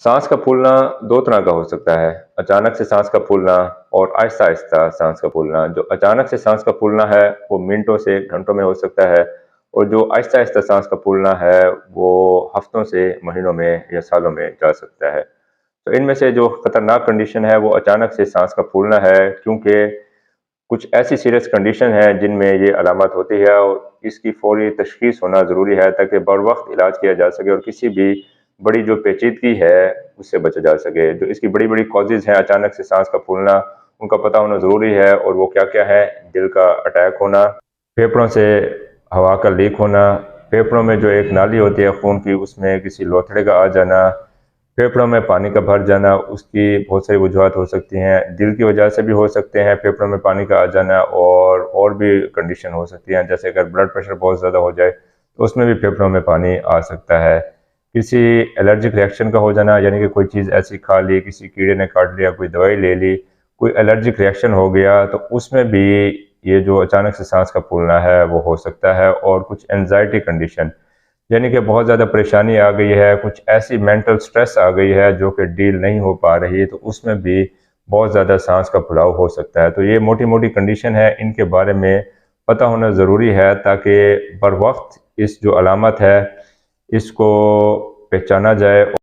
सांस का फूलना दो तरह का हो सकता है, अचानक से सांस का फूलना और आहिस्ता आहिस्ता सांस का फूलना। जो अचानक से सांस का फूलना है वो मिनटों से घंटों में हो सकता है, और जो आहिस्ता आहिस्ता सांस का फूलना है वो हफ्तों से महीनों में या सालों में जा सकता है। तो इनमें से जो खतरनाक कंडीशन है वो अचानक से सांस का फूलना है, क्योंकि कुछ ऐसी सीरियस कंडीशन है जिनमें ये अलामत होती है और इसकी फौरी तशखीस होना ज़रूरी है ताकि बर वक्त इलाज किया जा सके और किसी भी बड़ी जो पेचीदगी है उससे बचा जा सके। जो इसकी बड़ी बड़ी कॉजेज़ हैं अचानक से सांस का फूलना, उनका पता होना ज़रूरी है, और वो क्या क्या है। दिल का अटैक होना, फेफड़ों से हवा का लीक होना, फेफड़ों में जो एक नाली होती है खून की उसमें किसी लोथड़े का आ जाना, फेफड़ों में पानी का भर जाना, उसकी बहुत सारी वजूहत हो सकती हैं। दिल की वजह से भी हो सकते हैं फेफड़ों में पानी का आ जाना, और भी कंडीशन हो सकती हैं, जैसे अगर ब्लड प्रेशर बहुत ज़्यादा हो जाए तो उसमें भी फेफड़ों में पानी आ सकता है। किसी एलर्जिक रिएक्शन का हो जाना, यानी कि कोई चीज़ ऐसी खा ली, किसी कीड़े ने काट लिया, कोई दवाई ले ली, कोई एलर्जिक रिएक्शन हो गया, तो उसमें भी ये जो अचानक से सांस का फूलना है वो हो सकता है। और कुछ एंजाइटी कंडीशन, यानी कि बहुत ज़्यादा परेशानी आ गई है, कुछ ऐसी मेंटल स्ट्रेस आ गई है जो कि डील नहीं हो पा रही, तो उसमें भी बहुत ज़्यादा सांस का फुलाव हो सकता है। तो ये मोटी मोटी कंडीशन है, इनके बारे में पता होना ज़रूरी है ताकि बर वक्त इस जो अलामत है इसको पहचाना जाए।